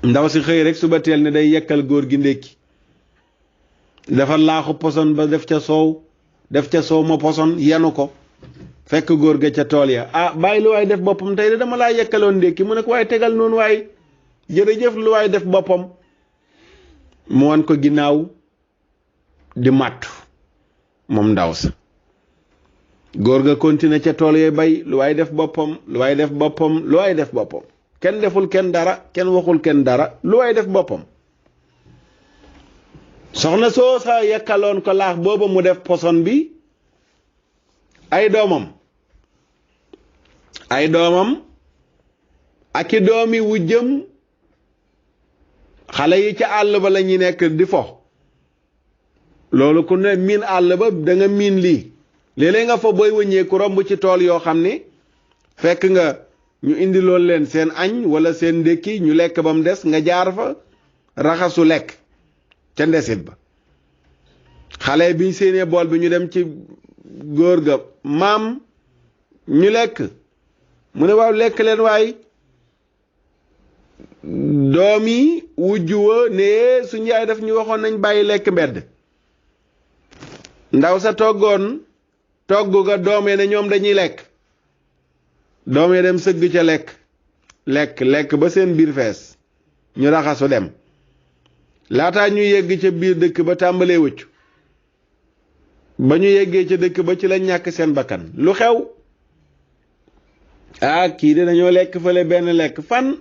ndaw si xëy rek suba teel ne day yekkal góor gi ndékki, dafa laaxu poson ba def ca soow ma poson yenu ko fekk góor ga ca tool ya. bàyyi lu waay def boppam tey de dama laa yekkaloon ndékki. mu ne ko waaye tegal noonu waay, jërëjëf lu waay def boppam. mu wan ko ginnaaw di màttu moom ndaw sa. góor ga continué ca tool ya bay lu waay def boppam, lu waay def boppam, lu waay def boppam. kenn deful kenn dara, kenn waxul kenn dara, lu waay def boppam. soxna soo sa yekkaloon ko laax booba mu def poson bi, ay doomam ak i doomi wujjëm xale yi ca àll ba la ñuy nekk di fo. loolu ku ne miin àll ba da nga miin lii. léeg-léeg nga fa booy wëññeeku romb ci tool yoo xam ni fekk nga ñu indi loolu leen seen añ wala seen ndékki ñu lekk ba mu des nga jaar fa raxasu lekk ca ndesit ba. xale biñ séenee bool bi ñu dem ci góor ga, maam ñu lekk. mu ne waaw lekk leen waay. doom yi wujju wa ne suñu yaay daf ñu waxoon nañ bàyyi lekk mbedd. ndaw sa togg ga doomee ne ñoom dañuy lekk. doomee dem sëgg ca lekk ba seen biir fees ñu raxasu dem. laataa ñu yegg ca biir dëkk ba tàmbalee wëccu. ba ñu yeggee ca dëkk ba ci la ñàkk seen bakkan. lu xew kii de dañoo lekk fële benn lekk fan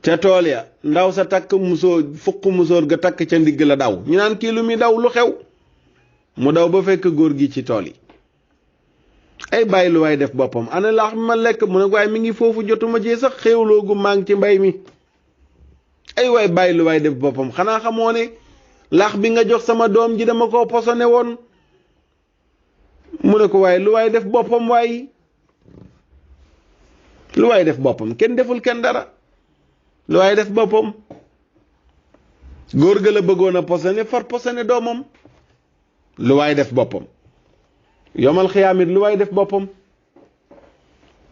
ca tool ya ndaw sa takk musóor fukk musóor ga takk ca ndigg la daw ñu naan kii lu muy daw lu xew mu daw ba fekk góor gi ci tool yi ay bàyyi lu waay def boppam ana laax bi ma lekk mu ne waaye mi ngi foofu jotuma ci sax xéewloogu maa ngi ci mbay mi ay waay bàyyi lu waay def boppam xanaa xamoo ne laax bi nga jox sama doom ji dama koo posone woon mu ne ko waaye lu waay def boppam waay lu waay def boppam kenn deful kenn dara lu waay def boppam góor ga la bëggoon a posone far posone doomam lu waay def boppam yomal xiyaamit lu waay def boppam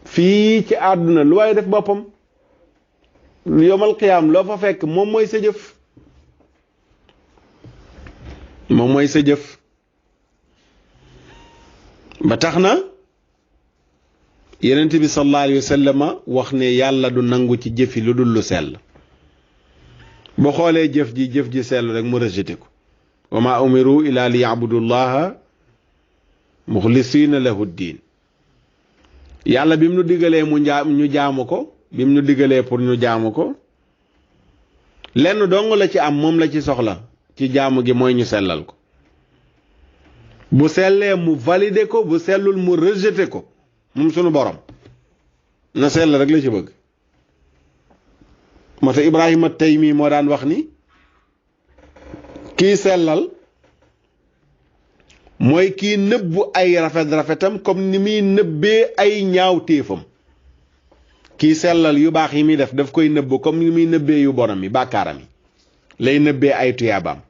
fii ci àdduna lu waay def boppam yomal xiyaam loo fa fekk moom mooy sa jëf moom mooy sa jëf ba tax na Yonent bi sallallahu alayhi wa sallam wax ne yàlla du nangu ci jëfi lu dul lu sell boo xoolee jëf ji sell rek mu rejeté ko wa ma umiru ila li yabudu llaha muxlisina lahu diin yàlla bi mu nu digalee ñu jaamu ko bi mu nu digalee pour ñu jaamu ko lenn dong la ci am moom la ci soxla ci jaamu gi mooy ñu sellal ko bu sellee mu validé ko bu sellul mu rejeté ko moom sunu borom na sell rek la ci bëgg moo tax Ibrahima Taymi moo daan wax ni kii sellal mooy kii nëbbu ay rafetam comme ni muy nëbbee ay ñaaw téefam kii sellal yu baax yi muy daf koy nëbbu comme ni muy nëbbee yu bonam yi bàkkaaram yi lay nëbbee ay tuyaabaam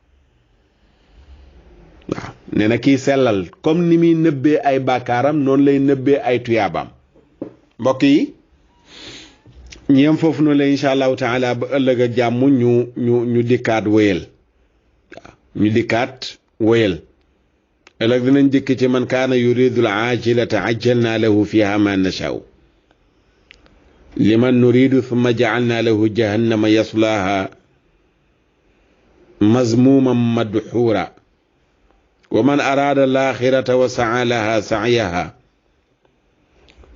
waaw nee na kii sellal comme ni muy nëbbee ay bàkkaaram noonu lay nëbbee ay tuyaabaam mbokk yi ñu yem foofu noonu la incha allahu taala ba ëllëg a jàmm ñu dikkaat wéyal waaw ñu dikkaat wéyal ëllëg dinañ dikk ci man kaana yuridu al aajilata ajjalna lahu fiha ma nashaw liman nuridu thumma ja'alna lahu jahannama yaslaha mazmuman madxuura wa man araada alaaxirata wa sa'a laha sa'yaha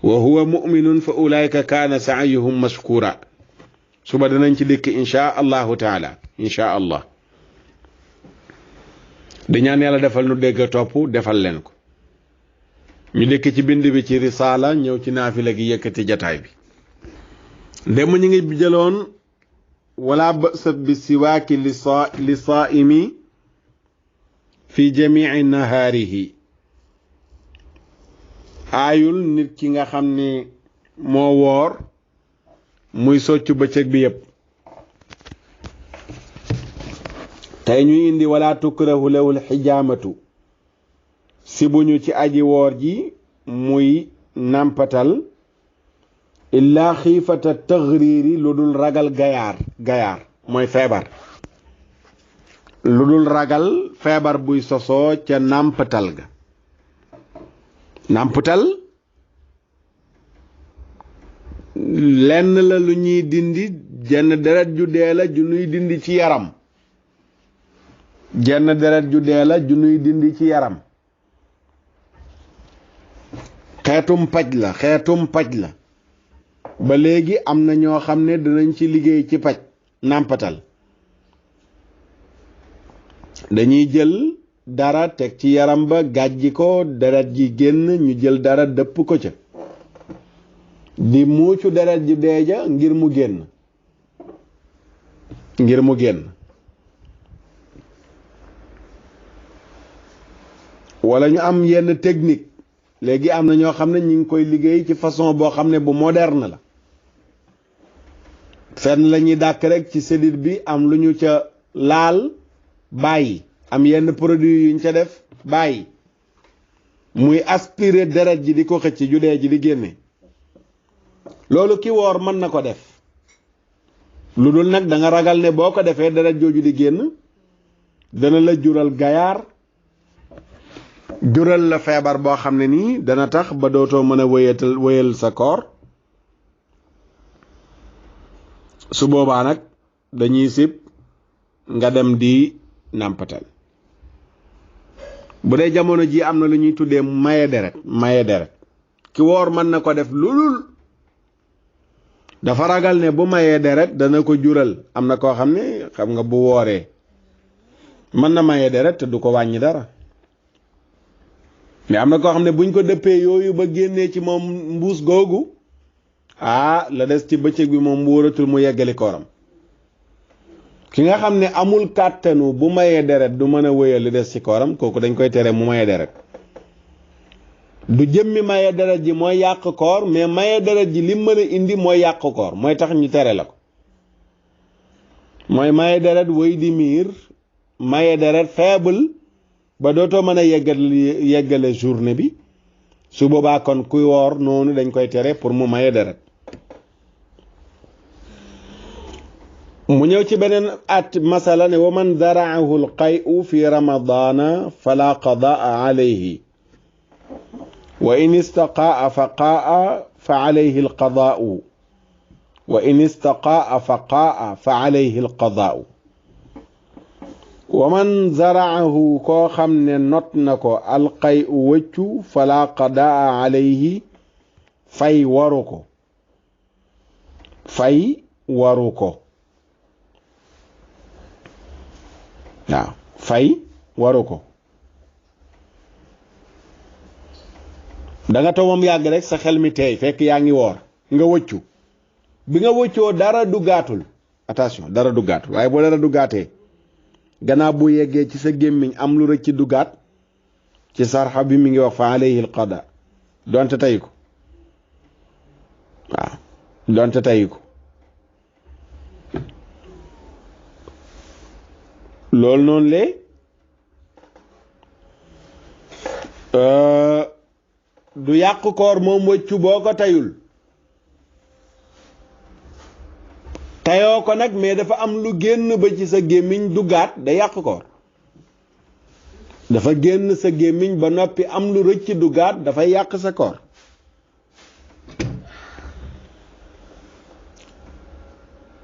wa huwa mu'minun fa ulaika kaana sa'yuhum mashkuura suba dinañ ci dikk insha allahu taala insha allah di ñaan yàlla defal nu dégg topp defal leen ko ñu dikk ci bind bi ci risaala ñëw ci naafila gi yëkkati jataay bi ndem ñu ngi jëloon wala ba'sa bi siwaaki li saa'imi fi jami'i nahaarihi aayul nit ki nga xam ne moo woor muy soccu bëccëg bi yépp tey ñuy indi wala tukrahu lawul xijaamatu si buñu ci aji woor ji muy nàmpatal illaa xiifata taxriiri lu dul ragal gayaar mooy feebar lu dul ragal feebar buy sosoo ca nàmpatal ga nàmpatal lenn la lu ñuy dindi jenn deret ju dee la ju nuy dindi ci yaram jenn deret ju dee la ju nuy dindi ci yaram xeetum paj la ba léegi am na ñoo xam ne dinañ ci liggéey ci paj nàmpatal dañuy jël dara teg ci yaram ba gàjji ko deret ji génn ñu jël dara dëpp ko ca di muucu deret ji dee ja ngir mu génn wala ñu am yenn technique léegi am na ñoo xam ne ñu ngi koy liggéey ci façon boo xam ne bu moderne la fenn la ñuy dàkk rek ci sédit bi am lu ñu ca laal bàyyi am yenn produit yuñ ca def bàyyi muy aspirer deret ji di ko xëcc ju dee ji di génne loolu ki woor mën na ko def lu dul nag da nga ragal ne boo ko defee deret jooju di génn dana la jural gayaar jural la feebar boo xam ne nii dana tax ba dootoo mën a wéyal sa koor su boobaa nag dañuy sib nga dem di nàmpatal bu dee jamono ji am na lu ñuy tuddee maye deret ki woor mën na ko def lulul dafa ragal ne bu mayee deret dana ko jural am na koo xam ne xam nga bu wooree mën na mayee deret te du ko wàññi dara mais am na koo xam ne buñ ko dëppee yooyu ba génnee ci moom mbuus googu la des ci bëccëg bi moom wóoratul mu yeggali kooram ki nga xam ne amul kàttanu bu mayee deret du mën a wéyal li des ci kooram kooku dañ koy tere mu mayee deret du jëmmi mayee deret ji mooy yàq koor mais mayee deret ji li mën a indi mooy yàq koor mooy tax ñu tere la ko mooy mayee deret wéy di miir mayee deret faible ba dootoo mën a yeggale journée bi su boobaa kon kuy woor noonu dañ koy tere pour mu mayee deret mu ñëw ci beneen at masala ne wa man daraahu alqayu fi ramadana fala qadaa alayhi wa in istaqaa fa qaa fa alayhi alqadaau wa in istaqaa fa qaa fa alayhi alqadaau wa man zaraahu koo xam ne not na ko alqayu wëccu fala qadaa alayhi fay waru ko waaw fay waru ko da nga toog moom yàgg rek sa xel mi teey fekk yaa ngi woor nga wëccu bi nga wëccoo dara duggaatul attention dara duggaatul waaye boo dara duggaatee gannaaw bu yeggee ci sa gémmiñ am lu rëcc ci duggaat ci sarxa bi mi ngi wax fa alayhi alqada donte tey ko waaw donte tey ko loolu noonu le du yàq koor moom wëccu boo ko tayul tayoo ko nag mais dafa am lu génn ba ci sa gémmiñ duggaat da yàq koor dafa génn sa gémmiñ ba noppi am lu rëcc duggaat dafay yàq sa koor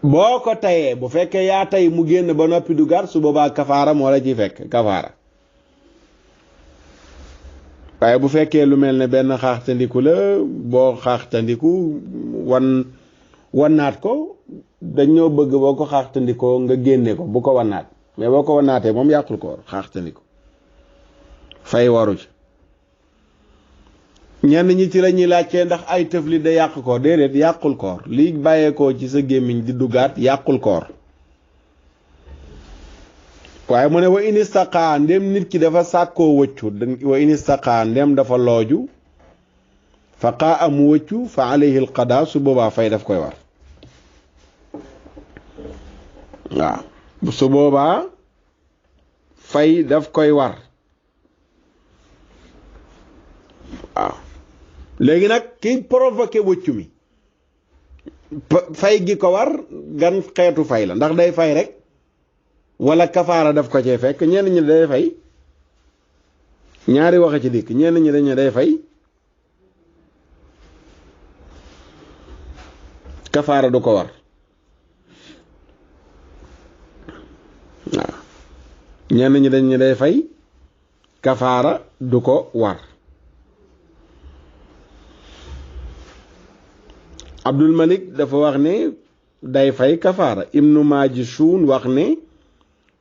boo ko tayee bu fekkee yaa tay mu génn ba noppi duggaat su boobaa kafaara moo la ciy fekk kafaara waaye bu fekkee lu mel ne benn xaaxtandiku la boo xaaxtandiku wannaat ko dañoo bëgg boo ko xaaxtandikoo nga génne ko bu ko wannaat mais boo ko wannaatee moom yàqul koor xaaxtandiku fay waru ci ñenn ñi ci la ñuy laajtee ndax ay tëflit da yàq koor déedéet yàqul koor li bàyyeekoo ci sa gémmiñ di duggaat yàqul koor waaye mu ne wa in istaqaa ndem nit ki dafa sàkkoo wëccu wa in istaqaa ndem dafa looju fa qaa amu wëccu fa alayhi alqada su boobaa fay daf koy war waaw su boobaa fay daf koy war waaw léegi nag ki provoqué wëccu mi fay gi ko war gan xeetu fay la ndax day fay rek wala kafaara daf ko cee fekk ñenn ñi day fay ñaari waxe ci dikk ñenn ñi dañu day fay kafaara du ko war waaw ñenn ñi dañu day fay kafaara du ko war Abdul Malik dafa wax ne day fay kafaara Ibnu Majishun wax ne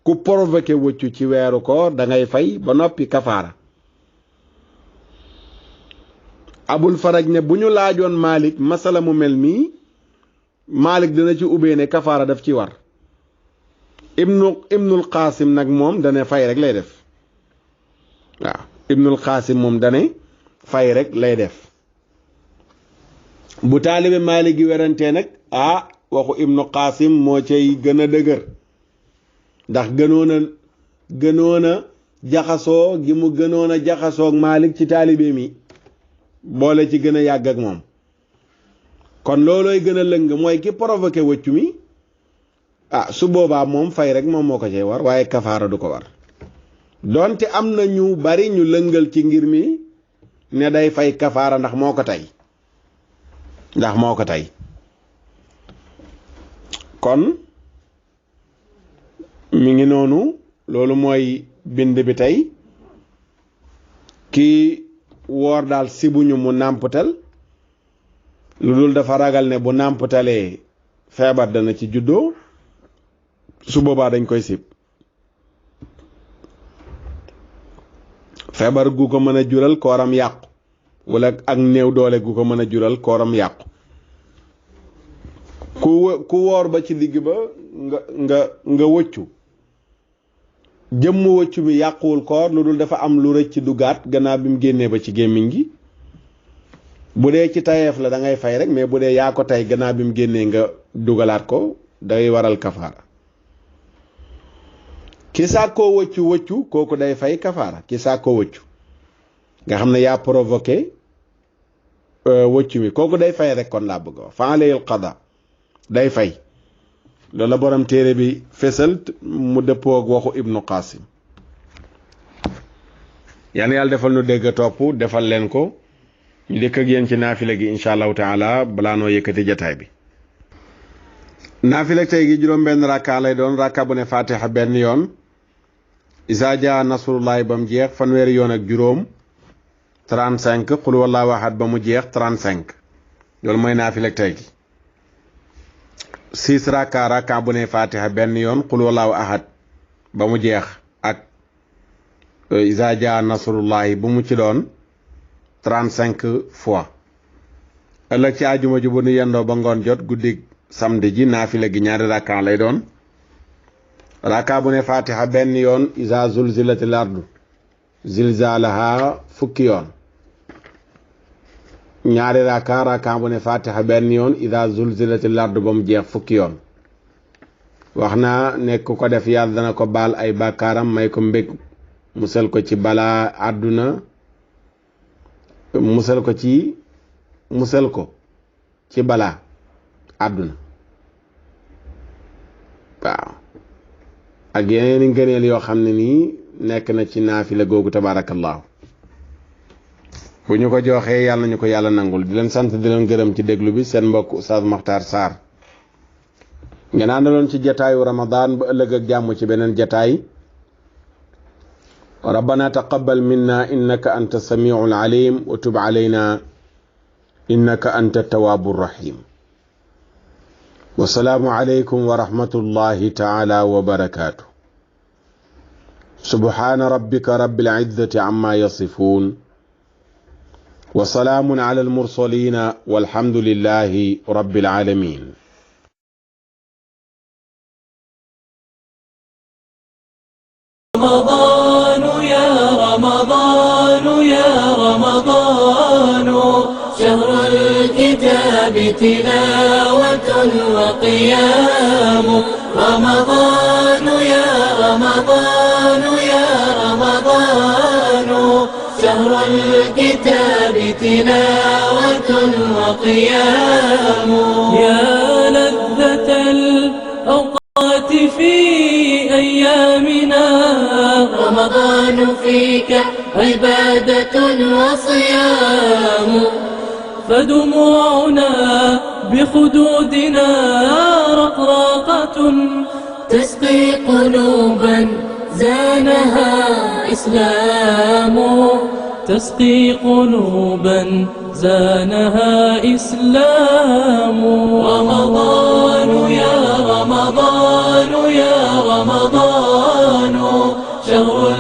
ku provoqué wëccu ci weeru koor da ngay fay ba noppi kafaara Abul Faraj ne bu ñu laajoon Malik masala mu mel nii Malik dina ci ubbee ne kafaara daf ci war Ibnul Qasim nag moom dane fay rek lay def waaw Ibnul Qasim moom dane fay rek lay def bu taalibe Malik gi werantee nag waxu Ibnu Qasim moo cay gën a dëgër ndax gënoon a jaxasoo gi mu gënoon a jaxasoo ak Malik ci taalibe mi boole ci gën a yàgg ak moom kon loolooy gën a lëng mooy ki provoqué wëccu mi su boobaa moom fay rek moom moo ko cay war waaye kafaara du ko war donte am na ñu bari ñu lëngal ci ngir mi ne day fay kafaara ndax moo ko tey kon mi ngi noonu loolu mooy bind bi tey ki woor daal sibuñu mu nàmpatal lu dul dafa ragal ne bu nàmpatalee feebar dana ci juddoo su boobaa dañ koy sib feebar gu ko mën a jural kooram yàqu wala ak néew doole gu ko mën a jural kooram yàqu ku woor ba ci digg ba nga wëccu jëmm wëccu mi yàquwul koor lu dul dafa am lu rëcc dugaat gannaaw bi mu génnee ba ci gémmiñ gi bu dee ci tayeef la da ngay fay rek mais bu dee yaa ko tey gannaaw bi mu génnee nga dugalaat ko day waral kafaara ki sàkkoo wëccu kooku day fay kafaara ki sàkkoo wëccu nga xam ne yaa provoqué wëccu mi kooku day fay rek kon laa bëgg wax fa alayhi qada day fay loolu la borom téere bi fesal mu dëppoo ak waxu ibnu qasim yàlla defal nu dégg topp defal leen ko ñu dëkk ak yéen ci naafile gi insha allahu taala balaa noo yëkkati jataay bi naafile tey gi juróom benn rakka lay doon rakka bu ne fatiha benn yoon isa jaa nasrullahi ba mu jeex fanweeri yoon ak juróom 35 qul wallahu ahad ba mu jeex 35 loolu mooy naafile tey gi 6 rakka bu ne fatiha benn yoon qul wallahu ahad ba mu jeex ak isa jaa nasrullahi bu mu ci doon 35 fois ëllëg ci àjjuma ji bu nu yendoo ba ngoon jot guddig samedi ji naafile gi ñaari rakka lay doon rakka bu ne fatiha benn yoon isa zulzilatil ardu zilzalaha fukki yoon ñaari rakka bu ne fatiha benn yoon isa zulzilatil ardu ba mu jeex fukki yoon wax naa nekk ko def yàlla dana ko baal ay bàkkaaram may ko mbég musal ko ci balaa àdduna musal ko ci balaa àdduna waaw ak yeneen ngëneel yoo xam ne nii nekk na ci naafila googu tabaarakallaahu bu ñu ko joxee yàlla ñu ko yàlla nangul di leen sant di leen gërëm ci déglu bi seen mbokk Oustaz Makhtar Sarr ngeen àndaloon ci jataayu Ramadan ba ëllëg ak jàmm ci beneen jataay ربنا تقبل منا إنك أنت السميع العليم وتب علينا إنك أنت التواب الرحيم والسلام عليكم ورحمة الله تعالى وبركاته سبحان ربك رب العزة عما يصفون وسلام على المرسلين والحمد لله رب العالمين رمضان يا رمضان يا رمضان شهر الكتاب تلاوة وقيام رمضان يا رمضان يا رمضان شهر الكتاب تلاوة وقيام يا لذة الأوقات في أيامنا رمضان فيك عبادة وصيام فدموعنا بخدودنا رقراقة تسقي قلوبا زانها إسلام تسقي قلوبا زانها إسلام رمضان يا رمضان يا رمضان شهر